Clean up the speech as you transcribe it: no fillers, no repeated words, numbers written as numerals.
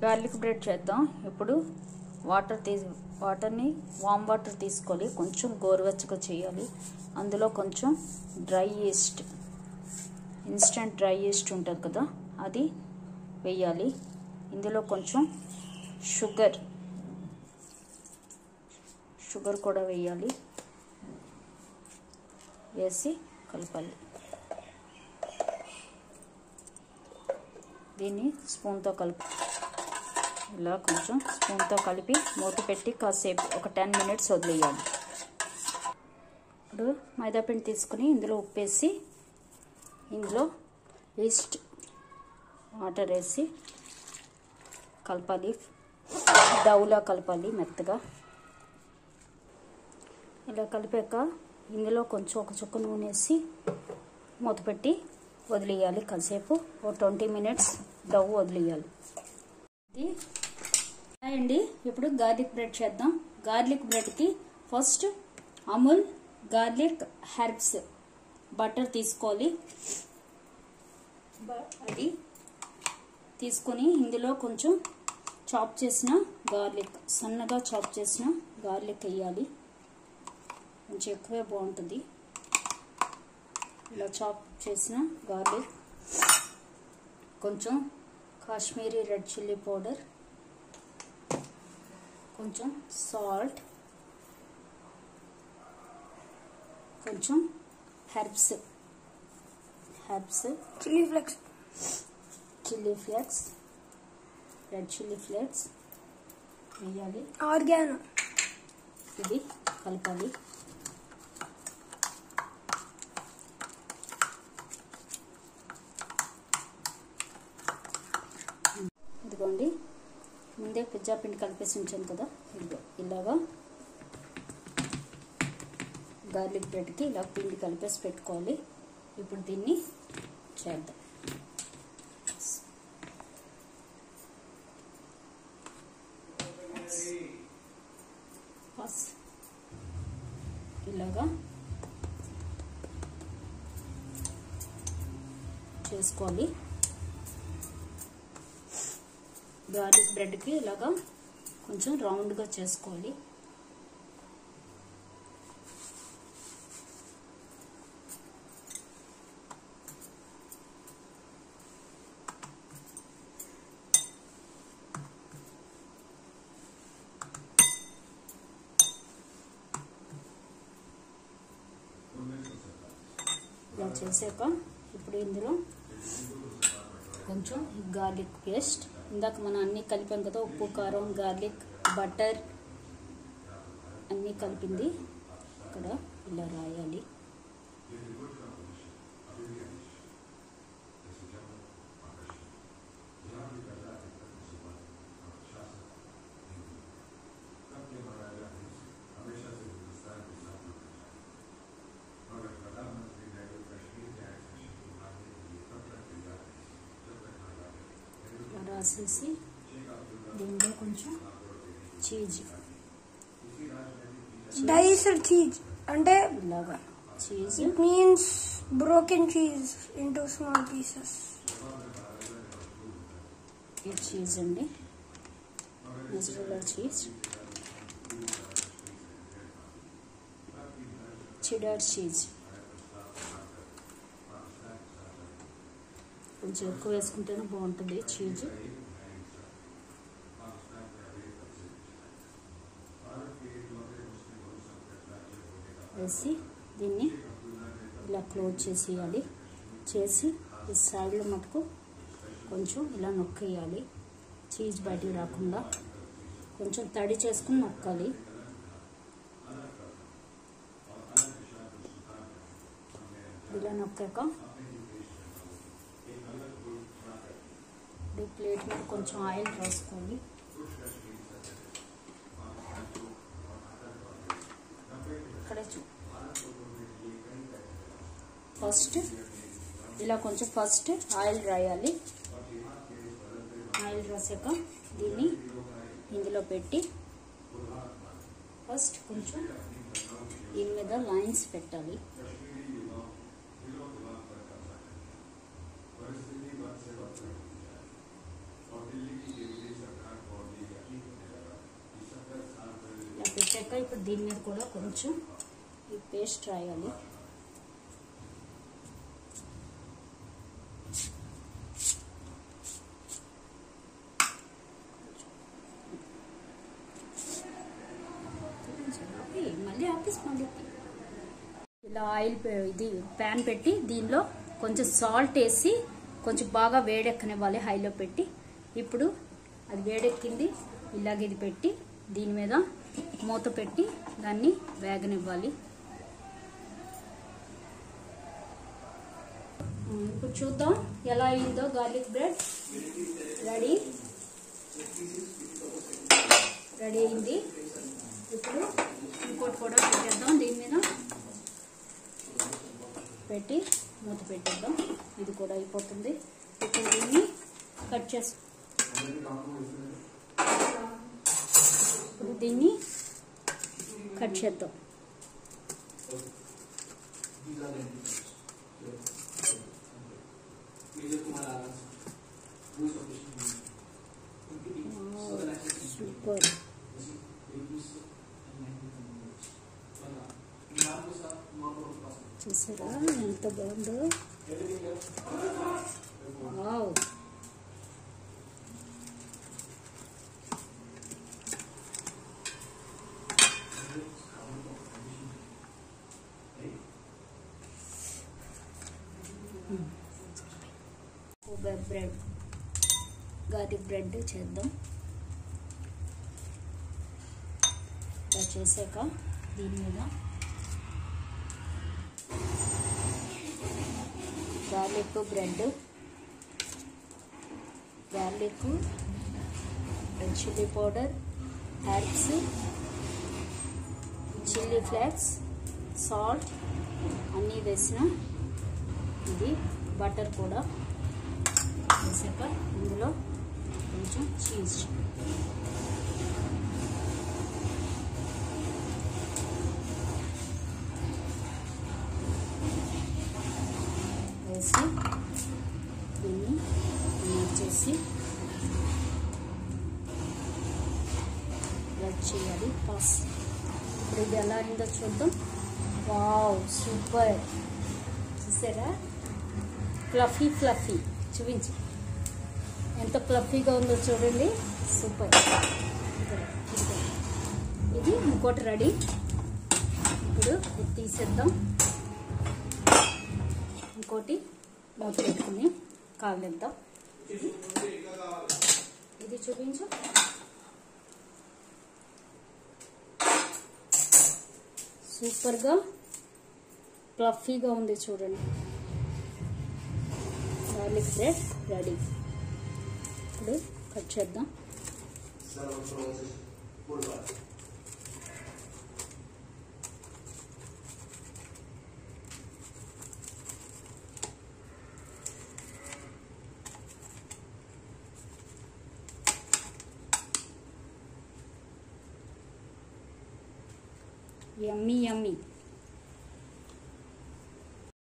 Garlic bread చేద్దాం. ఇప్పుడు వాటర్ని వామ్ వాటర్ తీసుకోవాలి, కొంచెం గోరువెచ్చగా చేయాలి. అందులో కొంచెం dry east, instant dry east ఉంటుంది కదా, అది వేయాలి. ఇందులో కొంచెం షుగర్ కూడా వేయాలి. వేసి కలపాలి. దీన్ని స్పూన్తో ఇలా కొంచెం స్పూన్తో కలిపి మూత పెట్టి కాసేపు ఒక 10 minutes వదిలేయాలి. ఇప్పుడు మైదాపిండి తీసుకుని ఇందులో ఉప్పేసి ఇందులో ఈస్ట్ వాటర్ వేసి కలపాలి. డౌలా కలపాలి మెత్తగా. ఇలా కలిపాక ఇందులో కొంచెం ఒక చుక్క నూనె వేసి మూత పెట్టి వదిలేయాలి కాసేపు. ఓ 20 minutes డవ్ వదిలేయాలి. అండి ఇప్పుడు గార్లిక్ బ్రెడ్ చేద్దాం. గార్లిక్ బ్రెడ్కి first Amul garlic herbs butter తీసుకోవాలి. అది తీసుకొని ఇందులో కొంచెం చాప్ చేసిన గార్లిక్, సన్నగా చాప్ చేసిన గార్లిక్ వేయాలి. కొంచెం ఎక్కువే బాగుంటుంది. ఇలా చాప్ చేసిన గార్లిక్, కొంచెం కాశ్మీరీ రెడ్ చిల్లీ పౌడర్, కొంచెం సాల్ట్, కొంచెం herbs chilli flakes red chilli flakes వేయాలి. ఆర్గానో ఇది కలపాలి. ఇదిగోండి, ముందే పిజ్జా పిండి కలిపేసి ఉంచాను కదా, ఇలాగా గార్లిక్ బ్రెడ్కి ఇలా పిండి కలిపేసి పెట్టుకోవాలి. ఇప్పుడు దీన్ని చేద్దాం. ఇలాగా చేసుకోవాలి. గార్లిక్ బ్రెడ్కి ఇలాగా కొంచెం రౌండ్గా చేసుకోవాలి. ఇలా చేసాక ఇప్పుడు ఇందులో కొంచెం గార్లిక్ పేస్ట్, ఇందాక మనం అన్నీ కలిపాం కదా, ఉప్పు, కారం, గార్లిక్, బటర్ అన్నీ కలిపింది ఇక్కడ ఇలా రాయాలి. రాసేసి దీంట్లో కొంచెం చీజ్, డైస్డ్ చీజ్ అంటే ఇలాగా cheese, it means broken cheese into small pieces. ఈ చీజ్ అండి, మొజరెల్లా చీజ్, చెడార్ చీజ్. కొంచెం ఎక్కువ వేసుకుంటేనే బాగుంటుంది చీజ్. వేసి దీన్ని ఇలా క్లోజ్ చేసేయాలి. చేసి ఈ సైడ్లో మటుకు కొంచెం ఇలా నొక్కేయాలి, చీజ్ బయటికి రాకుండా. కొంచెం తడి చేసుకుని నొక్కాలి. ఇలా నొక్కాక ప్లేట్ మీద కొంచెం ఆయిల్ రాసుకోండి. ఇక్కడ ఫస్ట్ ఇలా కొంచెం ఫస్ట్ ఆయిల్ రాయాలి. ఆయిల్ రాసాక దీన్ని ఇందులో పెట్టి ఫస్ట్ కొంచెం దీని మీద లైన్స్ పెట్టాలి. వేసాక ఇప్పుడు దీని మీద కూడా కొంచెం ఈ పేస్ట్ రాయాలి. మళ్ళీ ఆఫీస్ మళ్ళీ ఇలా ఆయిల్ ఇది ప్యాన్ పెట్టి దీనిలో కొంచెం సాల్ట్ వేసి కొంచెం బాగా వేడెక్కనివ్వాలి హైలో పెట్టి. ఇప్పుడు అది వేడెక్కింది, ఇలాగ ఇది పెట్టి దీని మీద మూత పెట్టి దాన్ని వేగనివ్వాలి. ఇప్పుడు చూద్దాం ఎలా అయిందో. గార్లిక్ బ్రెడ్ రెడీ అయింది. ఇప్పుడు ఇంకోటి కూడా పెట్టేద్దాం, దీని మీద పెట్టి మూత పెట్టేద్దాం. ఇది కూడా అయిపోతుంది. ఇప్పుడు దీన్ని కట్ చేసి ఇప్పుడు దీన్ని కట్ చేద్దాం. సూపర్. చూసారా ఎంత బాగుందో. వావ్. బ్రెడ్ గార్లిక్ బ్రెడ్ చేద్దాం. ఇలా చేసాక దీని మీద garlic bread, garlic, red chilli powder, herbs, chilli flakes, salt అన్నీ వేసిన ఇది బటర్ కూడా వేసాక ఇందులో కొంచెం చీజ్ వేసి దీన్ని చేసి రబ్ చేయాలి పాస్. ఇప్పుడు ఇది ఎలా అయిందో చూద్దాం. Wow super. చూసారా ఫ్లఫీ ఫ్లఫీ. చూపించి ఎంత ఫ్లఫీగా ఉందో చూడండి. సూపర్. ఇది ఇంకోటి రెడీ. ఇప్పుడు ఇది తీసేద్దాం. ఇంకోటి మూత పెట్టుకుని కాగనిద్దాం. ఇది చూపించు. సూపర్గా ఫ్లఫీగా ఉంది చూడండి. Garlic bread ready. ఇప్పుడు కట్ చేద్దాం. యమ్మీ యమ్మీ.